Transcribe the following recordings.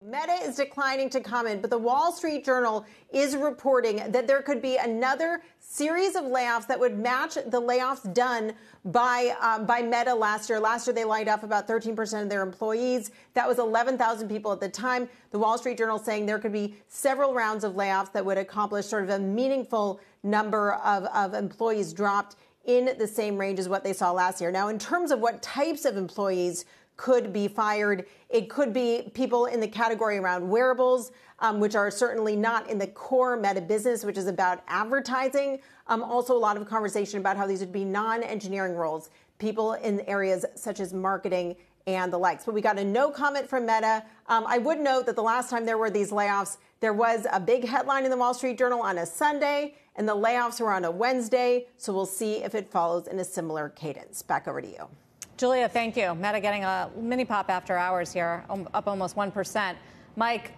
Meta is declining to comment, but the Wall Street Journal is reporting that there could be another series of layoffs that would match the layoffs done by Meta last year. Last year, they laid off about 13% of their employees. That was 11,000 people at the time. The Wall Street Journal saying there could be several rounds of layoffs that would accomplish sort of a meaningful number of employees dropped in the same range as what they saw last year. Now, in terms of what types of employees could be fired, it could be people in the category around wearables, which are certainly not in the core Meta business, which is about advertising. Also, a lot of conversation about how these would be non-engineering roles, people in areas such as marketing and the likes. But we got a no comment from Meta. I would note that the last time there were these layoffs, there was a big headline in the Wall Street Journal on a Sunday, and the layoffs were on a Wednesday. So we'll see if it follows in a similar cadence. Back over to you. Julia, thank you. Meta getting a mini pop after hours here, up almost 1%. Mike,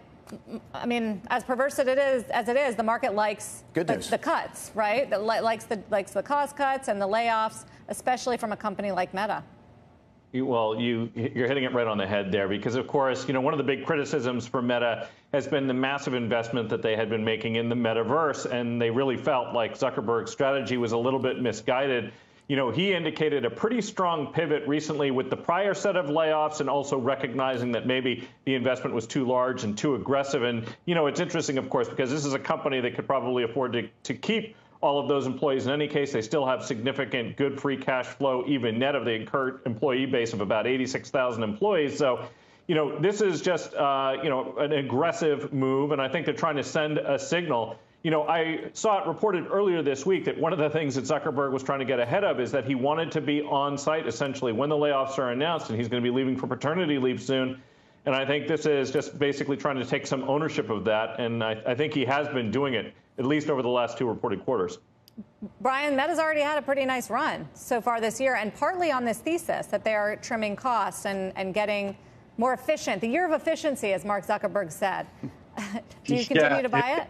I mean, as perverse as it is, the market likes the cuts, right? It likes the cost cuts and the layoffs, especially from a company like Meta. Well, you're hitting it right on the head there, because, of course, one of the big criticisms for Meta has been the massive investment that they had been making in the metaverse, and they really felt like Zuckerberg's strategy was a little bit misguided. He indicated a pretty strong pivot recently with the prior set of layoffs, and also recognizing that maybe the investment was too large and too aggressive. And, it's interesting, of course, because this is a company that could probably afford to keep all of those employees. In any case, they still have significant good free cash flow, even net of the incurred employee base of about 86,000 employees. So, this is just, an aggressive move. And I think they're trying to send a signal. I saw it reported earlier this week that one of the things that Zuckerberg was trying to get ahead of is that he wanted to be on site, essentially, when the layoffs are announced, and he's going to be leaving for paternity leave soon. And I think this is just basically trying to take some ownership of that. And I think he has been doing it, at least over the last two reported quarters. Brian, Meta's already had a pretty nice run so far this year, and partly on this thesis that they are trimming costs and getting more efficient. The year of efficiency, as Mark Zuckerberg said. Do you continue to buy it?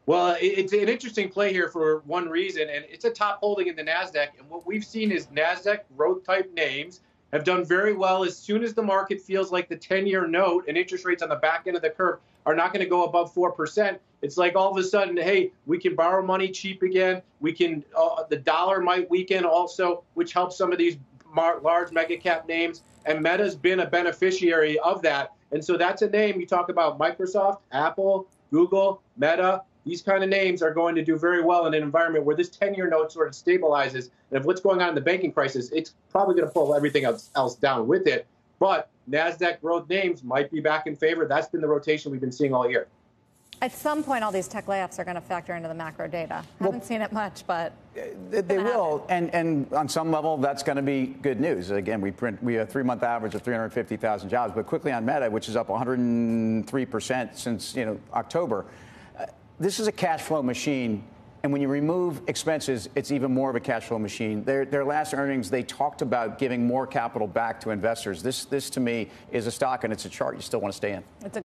Well, it's an interesting play here for one reason, and it's a top holding in the NASDAQ. And what we've seen is NASDAQ growth-type names have done very well as soon as the market feels like the 10-year note and interest rates on the back end of the curve are not going to go above 4%. It's like all of a sudden, hey, we can borrow money cheap again. We can, the dollar might weaken also, which helps some of these large mega cap names. And Meta's been a beneficiary of that. And so that's a name. You talk about Microsoft, Apple, Google, Meta. These kind of names are going to do very well in an environment where this 10-year note sort of stabilizes. And if what's going on in the banking crisis, it's probably going to pull everything else down with it. But NASDAQ growth names might be back in favor. That's been the rotation we've been seeing all year. At some point, all these tech layoffs are going to factor into the macro data. Haven't seen it much, but they will. And on some level, that's going to be good news. Again, we have a 3-month average of 350,000 jobs. But quickly on Meta, which is up 103% since October. This is a cash flow machine, and when you remove expenses, it's even more of a cash flow machine. Their last earnings, they talked about giving more capital back to investors. This to me, is a stock, and it's a chart you still want to stay in. It's a